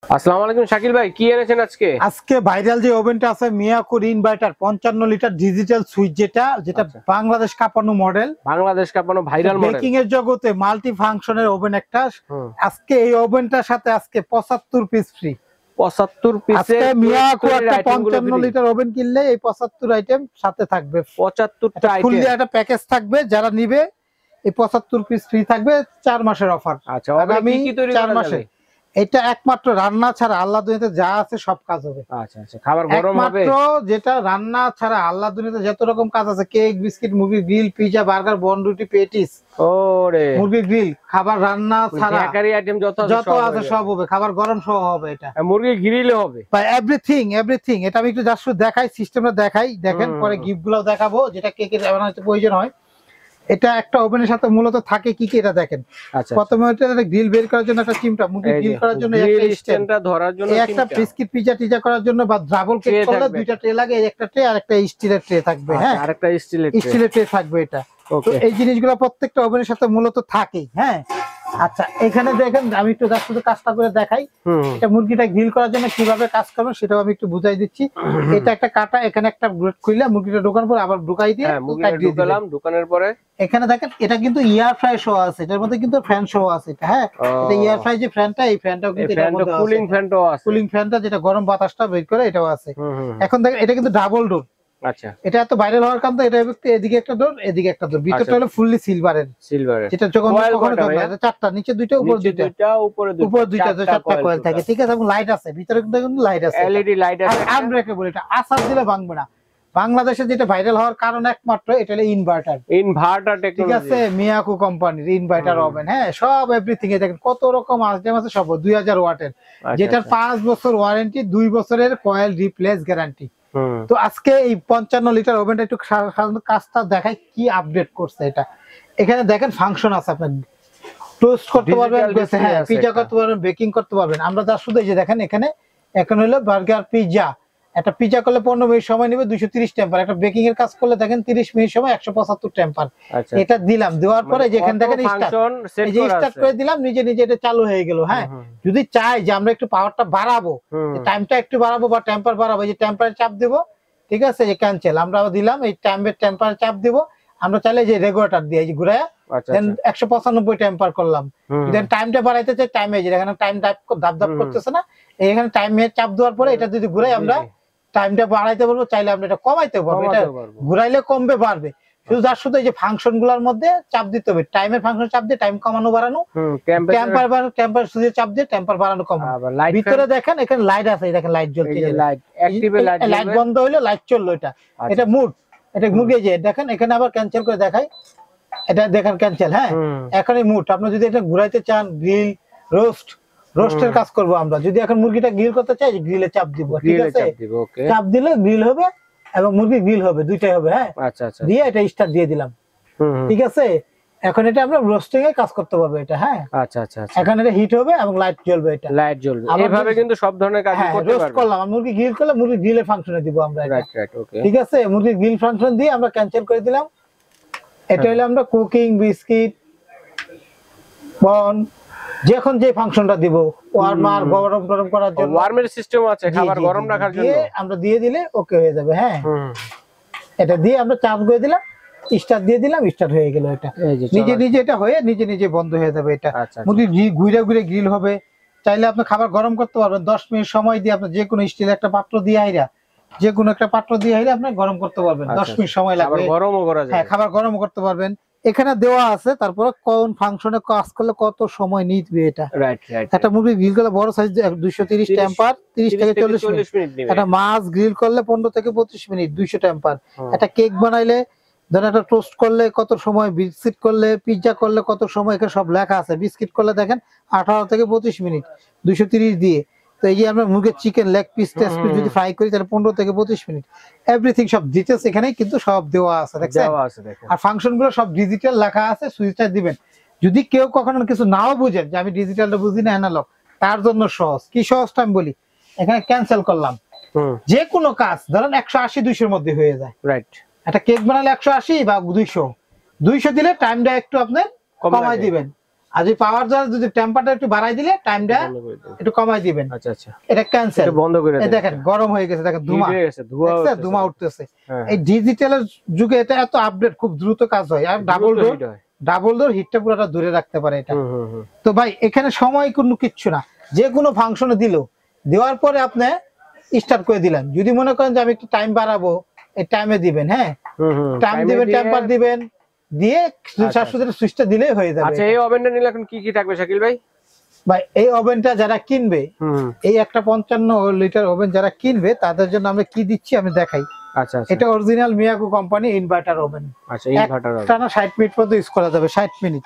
আসসালামু আলাইকুম শাকিল ভাই, কি এনেছেন আজকে? আজকে ভাইরাল যে ওভেনটা আছে মিয়াকোর ইনভার্টার 55 লিটার ডিজিটাল সুইচ, যেটা বাংলাদেশ কাঁপানো মডেল, বাংলাদেশ কাঁপানো ভাইরাল মডেল, বেকিং এর জগতে মাল্টি ফাংশনের ওভেন একটা। আজকে এই ওভেনটার সাথে আজকে 75 পিস ফ্রি। 75 পিসের আজকে মিয়াকো একটা 55 লিটার ওভেন কিনলে এই 75 আইটেম সাথে থাকবে। 75টা আইটেম ফুললি একটা প্যাকেজ থাকবে, যারা নিবে এই 75 পিস ফ্রি থাকবে। 4 মাসের অফার। আচ্ছা, আগামী কি তৈরি 4 মাসে এটা একমাত্র রান্না ছাড়া আল্লাহ দুনিয়াতে যা আছে সব কাজ হবে। আচ্ছা আচ্ছা, খাবার গরম হবে। একমাত্র যেটা রান্না ছাড়া আল্লাহ দুনিয়াতে যত রকম কাজ আছে, কেক, বিস্কিট, মুরগি গ্রিল, পিজা, বার্গার, বন, রুটি, পেটিস, ওরে মুরগি গ্রিল, খাবার রান্না ছাড়া বেকারি আইটেম যত আছে সব হবে। খাবার গরম সহ হবে, এটা মুরগি গ্রিল হবে, বাই এভরিথিং। এটা আমি একটু জাস্ট দেখাই, সিস্টেমটা দেখাই, দেখেন পরে গিফট গুলো দেখাবো যেটা কেকের বানাতে প্রয়োজন হয়। এটা একটা ওভেনের সাথে মূলত থাকে কি কি এটা দেখেন। আচ্ছা, প্রথমে এটা গ্রিল বের করার জন্য একটা চিমটা, মুরগি গ্রিল করার জন্য একটা স্ট্যান্ডটা ধরার জন্য একটা বিস্কিট, পিজা টিজা করার জন্য বা ডাবল কেক করলে দুইটা ট্রে লাগে, একটা ট্রে আর একটা স্টিলের ট্রে থাকবে। হ্যাঁ, আর একটা স্টিলের ট্রে থাকবে এটা। তো এই জিনিসগুলো প্রত্যেকটা ওভেনের সাথে মূলত থাকে। হ্যাঁ, আচ্ছা এখানে দেখেন আমি একটু শুধু কাজটা করে দেখাই। এটা মুরগিটা গ্রিল করার জন্য কিভাবে কাজ করবে সেটাও আমি একটু বুঝাই দিচ্ছি। এটা একটা কাটা, এখানে একটা গ্রেট খুলে মুরগিটা ঢোকানোর পর আবার ঢুকাই দিয়ে ঢুকানোর পরে এখানে দেখেন এটা কিন্তু ইয়ার ফ্রাই শো আছে, এটার মধ্যে কিন্তু ফ্যান শো আছে। এটা হ্যাঁ, এটা ইয়ার ফ্রাই যে ফ্যানটা, এই ফ্যানটাও কিন্তু এটার মধ্যে আছে, কুলিং ফ্যানটা যেটা গরম বাতাসটা বের করে, এটাও আছে। এখন দেখেন এটা কিন্তু ডাবল ডোর। আচ্ছা, এটা এত ভাইরাল হওয়ার কারণে এটা এদিকে একটা ডোর, এদিকে একটা ডোর, ভিতরটা হলো ফুললি সিলভারের, যেটা যখন চারটা, নিচে দুইটা, উপর দুইটা, উপর দুইটা, চারটা কয়েল থাকে। ঠিক আছে, এবং লাইট আছে ভিতরে, কিন্তু লাইট আছে, এলইডি লাইট আছে। আনব্রেকেবল, এটা আসার দিলে ভাঙবে না। বাংলাদেশে যেটা ভাইরাল হওয়ার কারণ একমাত্র এটা হলো ইনভার্টার টেকনোলজি। ঠিক আছে, মিয়াকো কোম্পানির ইনভার্টার ওভেন। হ্যাঁ, সব এভরিথিং এ দেখেন কত রকম আইটেম আছে, সব 2000 ওয়াটের, যেটার 5 বছর ওয়ারেন্টি, 2 বছরের কয়েল রিপ্লেস গ্যারান্টি। তো আজকে এই 55 লিটার ওভেনটা একটু কাজটা দেখাই কি আপডেট করছে। এটা এখানে দেখেন ফাংশন আছে, আপনার টোস্ট করতে পারবেন, হ্যাঁ পিজা করতে পারবেন, বেকিং করতে পারবেন। আমরা যা শুধু এই যে দেখেন এখানে এখন হলো বার্গার, পিজা। একটা পিজা করলে 15 মিনিট সময় নেবে, 230 টেম্পার। একটা বেকিং এর কাজ করলে দেখেন 30 মিনিট সময়, 175 টেম্পার। এটা দিলাম, দেওয়ার পরে যেখানে দেখেন স্টার্ট করে দিলাম, নিজে নিজে এটা চালু হয়ে গেল। হ্যাঁ, যদি চাই যে আমরা একটু পাওয়ারটা বাড়াবো, টাইমটা একটু বাড়াবো বা টেম্পার বাড়াবো, এই যে টেম্পারে চাপ দেব, ঠিক আছে, এই ক্যান্সেল আমরা দিলাম, এই টেম্পারে চাপ দেব। আমরা চাইলে যে রেগুলেটর দিয়ে এই যে ঘুরায় 195 টেম্পার করলাম, দেন টাইমটা বাড়াইতে চাই, টাইমে যে এখানে টাইম ধাপ ধাপ করতেছে না, এখানে টাইমে চাপ দেওয়ার পরে এটা যদি ঘুরাই আমরা টাইমটা বাড়াইতে পারবো, চাইলে আমরা এটা কমাইতে পারবো। এটা ঘুরাইলে কমবে বাড়বে, শুধু যার শুধু এই যে ফাংশন গুলার মধ্যে চাপ দিতে হবে, টাইমের ফাংশন চাপ দিয়ে টাইম কমানো বাড়ানো, টেম্পার সুইচে চাপ দিয়ে টেম্পার বাড়ানো কমানো। ভিতরে দেখেন এখানে লাইট আছে, দেখেন লাইট জ্বলছে, লাইট বন্ধ হইলো লাইট চললো। এটা এটা মুড, এটা মুড। এই যে দেখেন এখানে আবার ক্যান্সেল করে দেখাই, এটা দেখেন ক্যান্সেল। হ্যাঁ, এখন এই মুড আপনি যদি এটা ঘুরাইতে চান, গ্রিল, রোস্টের কাজ করবো আমরা। যদি এখন মুরগিটা গ্রিল করতে চাই, গ্রিলে চাপ দিব, ঠিক আছে, চাপ দিলে গ্রিল হবে এবং মুরগি গ্রিল হবে, দুইটাই হবে। হ্যাঁ, দিয়ে এটা স্টার্ট দিয়ে দিলাম, ঠিক আছে। এখন এটা আমরা রোস্টিং এ কাজ করতে পারবো এটা। হ্যাঁ, আচ্ছা আচ্ছা, এখন এটা হিট হবে এবং লাইট জ্বলবে, এটা লাইট জ্বলবে। এইভাবে কিন্তু সব ধরনের কাজ করতে পারবো। রোস্ট করলাম, মুরগি গ্রিল করলে মুরগি গ্রিলের ফাংশনে দিব আমরা। রাইট, ওকে, ঠিক আছে, মুরগি গ্রিল ফাংশন দিয়ে আমরা ক্যান্সেল করে দিলাম। এটা হলো আমরা কুকিং, বিস্কিট, বন, যখন যে ফাংশনটা দিব, ওয়ার্মার গরম করার জন্য, ওয়ার্মের সিস্টেম আছে, খাবার গরম রাখার জন্য আমরা দিয়ে দিলে ওকে হয়ে যাবে। হ্যাঁ, এটা দিয়ে আমরা চাপ করে দিলাম, স্টার্ট দিয়ে দিলাম, স্টার্ট হয়ে গেল। এটা নিজে নিজে এটা হয়ে নিজে নিজে বন্ধ হয়ে যাবে। এটা মুরগি ঘুরে ঘুরে গ্রিল হবে। চাইলে আপনি খাবার গরম করতে পারবেন, 10 মিনিট সময় দিয়ে আপনি যে কোনো স্টিলের একটা পাত্র দিয়ে আইরা, যে কোনো একটা পাত্র দিয়ে আইরা আপনি গরম করতে পারবেন। 10 মিনিট সময় লাগবে, গরমও করা যায়। হ্যাঁ, খাবার গরমও করতে পারবেন। এখানে দেওয়া আছে, তারপরে কোন ফাংশনে কাজ করলে কত সময় নিবে এটা। একটা মুরগি গ্রিল করলে বড় সাইজ 230 টেম্পার 30 থেকে 40 মিনিট। একটা মাছ গ্রিল করলে 15 থেকে 25 মিনিট 200 টেম্পার। একটা কেক বানাইলে, ধরেন একটা টোস্ট করলে কত সময়, বিস্কিট করলে, পিৎজা করলে কত সময়, এখানে সব লেখা আছে। বিস্কিট করলে দেখেন 18 থেকে 25 মিনিট 230 দিয়ে। তো এই যে আমরা মুরগির চিকেন লেগ পিস যদি ফ্রাই করি তাহলে 15 থেকে 25 মিনিট। এভরিথিং সব ডিটেইলস এখানে কিন্তু সব দেওয়া আছে, দেখছেন। আর ফাংশন গুলো সব ডিজিটাল লেখা আছে, সুইচটা দিবেন। যদি কেউ কখনো কিছু নাও বুঝেন যে আমি ডিজিটালটা বুঝি না, অ্যানালগ, তার জন্য সহজ। কি সহজটা আমি বলি, এখানে ক্যান্সেল করলাম, যে কোনো কাজ ধরেন 180-200 মধ্যে হয়ে যায়। রাইট, একটা কেক বানালে 180 বা 200 দিলে টাইমটা একটু আপনি কমাই দিবেন। আর যদি পাওয়ার যদি টেম্পারটা একটু বাড়াই দিলে টাইমটা একটু কমাই দিবেন। আচ্ছা আচ্ছা, এটা ক্যান্সেল, বন্ধ করে দেন। দেখেন গরম হয়ে গেছে, দেখেন ধোঁয়া উঠতেছে। হ্যাঁ। এই ডিজিটালের যুগে এটা এত আপডেট, খুব দ্রুত কাজ হয়। আর ডাবল ডোর হিটটা পুরোটা দূরে রাখতে পারে এটা। তো ভাই এখানে সময় কোনো কিচ্ছু না, যে কোনো ফাংশনে দিল, দেওয়ার পরে আপনি স্টার্ট করে দিলেন। যদি মনে করেন যে আমি একটু টাইম বাড়াবো, এই টাইমে দিবেন। হ্যাঁ, টাইম দিবেন, টেম্পার দিবেন, দিয়ে সুইচটা দিলেই হয়ে যাবে। আচ্ছা, এই ওভেনটা নিলে এখন কি কি থাকবে শাকিল ভাই? ভাই এই ওভেনটা যারা কিনবে, এই একটা 55 লিটার ওভেন যারা কিনবে, তাদের জন্য আমরা কি দিচ্ছি আমি দেখাই। আচ্ছা, এটা original Miyako company inverter oven. আচ্ছা, ইনভার্টার ওভেন। টানা 60 মিনিট পর্যন্ত ইউজ করা যাবে, 60 মিনিট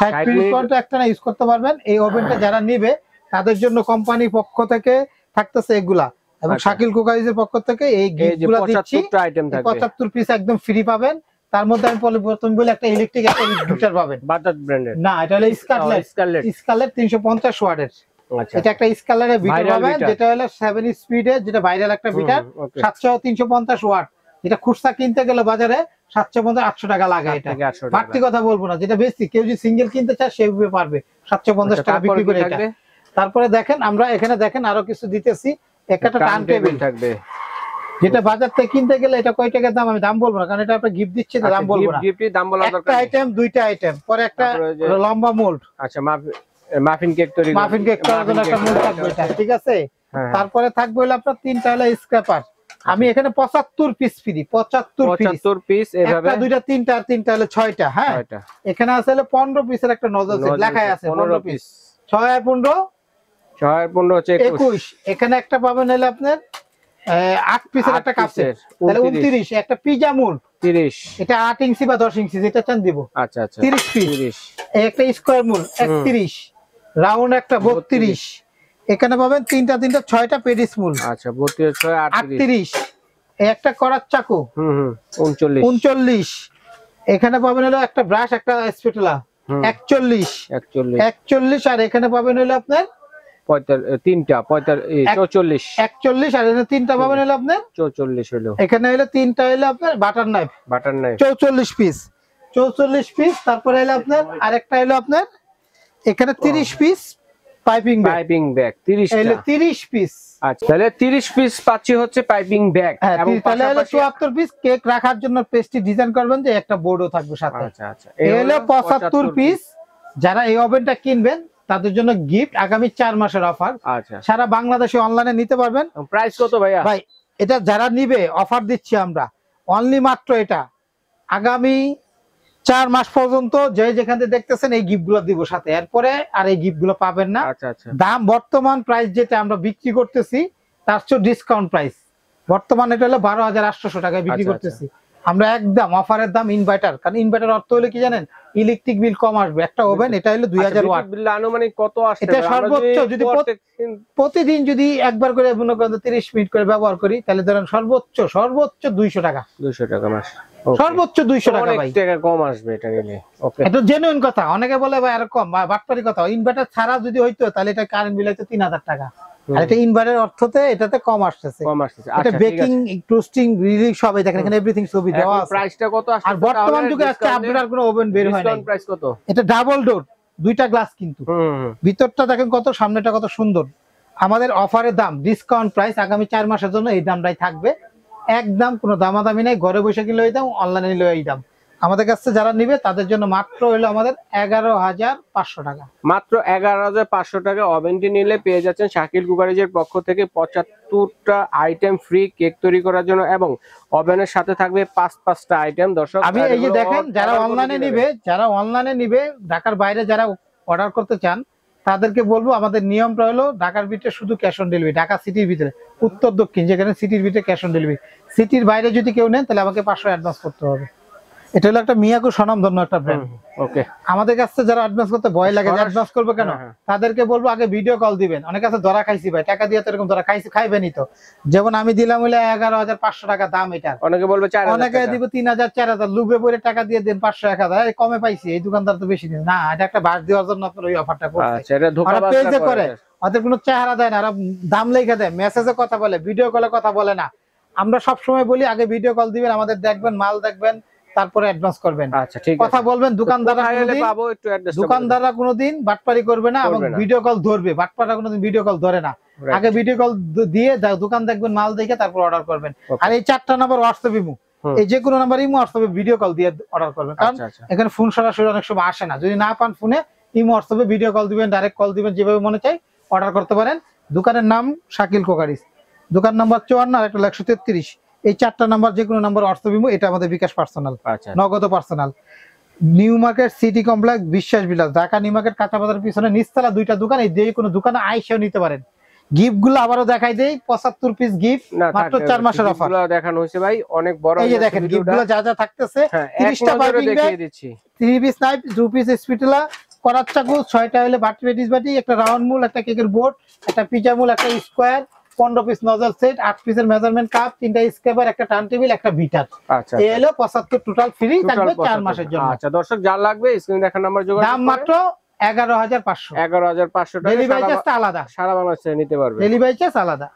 60 মিনিট পর্যন্ত একটানা ইউজ করতে পারবেন। এই ওভেনটা যারা নিবে তাদের জন্য কোম্পানির পক্ষ থেকে থাকতেছে এগুলা, এবং শাকিল কুকারিজের পক্ষ থেকে এই গিফটগুলো দিচ্ছি। 75 পিস একদম ফ্রি পাবেন। তার মধ্যে আমি প্রথম বলি একটা ইলেকট্রিক একটা হিটার পাবেন, বাজাজ ব্র্যান্ডের। না, এটা হলো স্কারলেট 350 ওয়াটের। আচ্ছা, এটা একটা স্কারলেটের বিটার পাবেন, যেটা হলো 7 স্পিডের, যেটা ভাইরাল একটা বিটার। 350 ওয়াট, যেটা খুচরা কিনতে গেলে বাজারে 750-800 টাকা লাগে। এটা বাড়তি কথা বলবো না, যেটা বেশি কেউ যদি সিঙ্গেল কিনতে চায় সেভাবে পারবে 750 টাকা বিক্রি করে এটা। তারপরে দেখেন আমরা এখানে দেখেন আরো কিছু দিতেছি। একটা টার্ন টেবিল থাকবে, যেটা বাজার থেকে কিনতে গেলে এটা কয় টাকা দাম আমি দাম বলবো না, কারণ এটা আপনি গিফট দিচ্ছেন, দাম বলবো না। একটা আইটেম, দুইটা আইটেম, পরে একটা লম্বা মোল্ড। আচ্ছা, মাফিন কেক করার জন্য একটা মোল্ড থাকবে এটা, ঠিক আছে। তারপরে থাকবে হলো আপনার 3টা হলো স্ক্র্যাপার। আমি এখানে 75 পিস ফ্রি, 75 পিস এভাবে, একটা দুইটা তিনটা, আর তিনটা হলো 6টা। হ্যাঁ, এখানে আছে হলো 15 পিসের একটা নজল সেট, লেখাই আছে 15 পিস। 6 আর 15 হচ্ছে 21। এখানে একটা পাবেন হলো আপনার 8 পিসের একটা কাপ সেট, তাহলে 29। একটা পিজা মোল্ড 30, এটা 8 ইঞ্চি বা 10 ইঞ্চি যেটা চান দিব। আচ্ছা আচ্ছা, 30 পিস। একটা স্কয়ার মোল্ড 31, রাউন্ড একটা 32। এখানে পাবেন 3টা 6টা পেডিস মোল্ড। আচ্ছা, 32 6 38। একটা করার চাকু 39। এখানে পাবেন হলো একটা ব্রাশ, একটা স্প্যাটুলা 41। আর এখানে পাবেন হলো আপনার 44। আর এখানে 3টা পাবেন হলো আপনার 44 হলো। এখানে হলো 3টা হলো আপনার বাটার নাইফ 44 পিস। তারপরে হলো আপনার আরেকটা হলো আপনার এখানে 30 পিস পাইপিং ব্যাগ 30 পিস। আচ্ছা, তাহলে 30 পিস পাচ্ছি হচ্ছে পাইপিং ব্যাগ, এবং তাহলে হলো 74 পিস কেক রাখার জন্য পেস্ট্রি ডিজাইন করবেন, যে একটা বোর্ডও থাকবে সাথে। আচ্ছা আচ্ছা, এই হলো 75 পিস। যারা এই ওভেনটা কিনবেন তাদের জন্য গিফট, আগামী 4 মাসের অফার। আচ্ছা, সারা বাংলাদেশে অনলাইনে নিতে পারবেন। প্রাইস কত ভাইয়া? ভাই এটা যারা নিবে অফার দিচ্ছি আমরা, অনলি মাত্র এটা আগামী 4 মাস পর্যন্ত যে যেখান থেকে দেখতেছেন এই গিফট গুলো দিব সাথে, এরপরে আর এই গিফট গুলো পাবেন না। আচ্ছা আচ্ছা, দাম বর্তমান প্রাইস যেটা আমরা বিক্রি করতেছি তার চেয়ে ডিসকাউন্ট প্রাইস, বর্তমানে এটা হলো 12,800 টাকায় বিক্রি করতেছি আমরা, একদম অফারের দাম। ইনভার্টার, কারণ ইনভার্টার অর্থ হলো কি জানেন, ইলেকট্রিক বিল কম আসবে। একটা ওভেন এটা হলো 2000 ওয়াট, আনুমানিক কত আসবে এটা সর্বোচ্চ, যদি প্রতিদিন যদি একবার করে মনে করেন 30 মিনিট করে ব্যবহার করি, তাহলে ধরেন সর্বোচ্চ 200 টাকা, 200 টাকা মাস, সর্বোচ্চ 200 টাকা। ভাই টাকা কম আসবে এটা নিলে। ওকে, এটা জেনুইন কথা। অনেকে বলে ভাই আর কম, বাটপারি কথা। ইনভার্টার ছাড়া যদি হইতো তাহলে এটা কারেন্ট বিল হইতো 3000 টাকা, আর এটা ইনভার্টার অর্থতে এটাতে কম আসছে। এটা বেকিং, টোস্টিং, রিলিং সবই দেখেন এখানে এভরিথিং ছবি দেওয়া আছে। প্রাইসটা কত আসছে? আর বর্তমান যুগে আজকে আপডেট আর কোনো ওভেন বের হয় না। প্রাইস কত? এটা ডাবল ডোর, 2টা গ্লাস, কিন্তু ভিতরটা দেখেন কত, সামনেটা কত সুন্দর। আমাদের অফারের দাম, ডিসকাউন্ট প্রাইস আগামী 4 মাসের জন্য এই দামটাই থাকবে, একদম কোনো দামাদামি নাই। ঘরে বসে কিনলে এই দাম, অনলাইনে নিলে এই দাম। আমাদের কাছে যারা নিবে তাদের জন্য মাত্র হলো আমাদের 11,500 টাকা, মাত্র 11,500 টাকা। ওভেনটি নিলে পেয়ে যাচ্ছেন শাকিল কুকারিজের পক্ষ থেকে 75টা আইটেম ফ্রি কেক তৈরি করার জন্য, এবং ওভেনের সাথে থাকবে 5টা আইটেম। দর্শক, আমি এই যে দেখেন যারা অনলাইনে নিবে, ঢাকার বাইরে যারা অর্ডার করতে চান তাদেরকে বলবো, আমাদের নিয়মটা হলো ঢাকার ভিতরে শুধু ক্যাশ অন ডেলিভারি, ঢাকা সিটির ভিতরে, উত্তর দক্ষিণ যেখানে সিটির ভিতরে ক্যাশ অন ডেলিভারি। সিটির বাইরে যদি কেউ নেন তাহলে আমাকে 500 অ্যাডভান্স করতে হবে। এটা হলো একটা মিয়াকো স্বনামধন্য একটা ব্র্যান্ড। ওকে, আমাদের কাছে যারা অ্যাডভান্স করতে ভয় লাগে, অ্যাডভান্স করবে কেন, তাদেরকে বলবো আগে ভিডিও কল দিবেন। অনেক কাছে ধরা খাইছি ভাই, টাকা দিয়ে তো এরকম ধরা খাইবেনই তো। যেমন আমি দিলাম হলো 11,500 টাকা দাম, এটা অনেকে বলবে 4,000, অনেকে দিব 3,000 4,000, লুবে পরে টাকা দিয়ে দেন 500 1000, কমে পাইছি। এই দোকানদার তো বেশি দিন না, এটা একটা বাস দেওয়ার জন্য আপনার ওই অফারটা করছে। আচ্ছা, এটা ধোঁকাবাজি করে, ওদের কোনো চেহারা দেয় না, আর দাম লেখা দেয়, মেসেজে কথা বলে, ভিডিও কলে কথা বলে না। আমরা সব সময় বলি আগে ভিডিও কল দিবেন, আমাদের দেখবেন, মাল দেখবেন, তারপরে অ্যাডভান্স করবেন। আচ্ছা ঠিক আছে, কথা বলবেন দোকানদাররা কোনোদিন বাটপারি করবে না এবং ভিডিও কল ধরবে, বাটপাররা কোনোদিন ভিডিও কল ধরে না। আগে ভিডিও কল দিয়ে দোকান দেখবেন, মাল দেখে তারপর অর্ডার করবেন। আর এই 4টা নাম্বার হোয়াটসঅ্যাপ ইমো, এই যে কোনো নাম্বার ইমো হোয়াটসঅ্যাপে ভিডিও কল দিয়ে অর্ডার করবেন, কারণ এখানে ফোন সরাসরি অনেক সময় আসে না। যদি না পান ফোনে, ইমো হোয়াটসঅ্যাপে ভিডিও কল দিবেন, ডাইরেক্ট কল দিবেন, যেভাবে মনে চাই অর্ডার করতে পারেন। দোকানের নাম শাকিল কোকারিজ, দোকান নাম্বার 54 আর একটা 133। এই 4টা নাম্বার যে কোনো নাম্বার হোয়াটসঅ্যাপ ইমো, এটা আমাদের বিকাশ পার্সোনাল, নগদ personal. New market city complex, বিশ্বাস বিলাস, ঢাকা নিউ মার্কেট কাঁচা বাজারের পিছনে নিচতলা 2টা দোকান। এই যে কোনো দোকানে আইসাও নিতে পারেন। গিফট গুলো আবারও দেখাই দেই, 75 পিস গিফট, মাত্র 4 মাসের অফার দেখানো হয়েছে ভাই, অনেক বড়। এই যে দেখেন গিফট গুলো যা যা থাকতেছে, 30টা পাইপিং দেখিয়ে দিচ্ছি, 3 পিস নাইফ, 2 পিস স্পিটুলা, করাত চাকু, 6টা হলে বাটি পেটিস বাটি, একটা রাউন্ড মূল, একটা কেকের বোর্ড, একটা পিজা মূল, একটা স্কোয়ার, 15 পিস নজল সেট, 8 পিসের মেজারমেন্ট কাপ, 3টা স্ক্র্যাপার, একটা টার্ন টেবিল, একটা বিটার। আচ্ছা, এই হলো 75 টোটাল, ফ্রি থাকবে 4 মাসের জন্য। আচ্ছা দর্শক, যার লাগবে স্ক্রিনে দেখার নাম্বার যোগাযোগ, দাম মাত্র 11,500 টাকা। ডেলিভারি চার্জ আলাদা, সারা বাংলাদেশে নিতে পারবে, ডেলিভারি চার্জ আলাদা।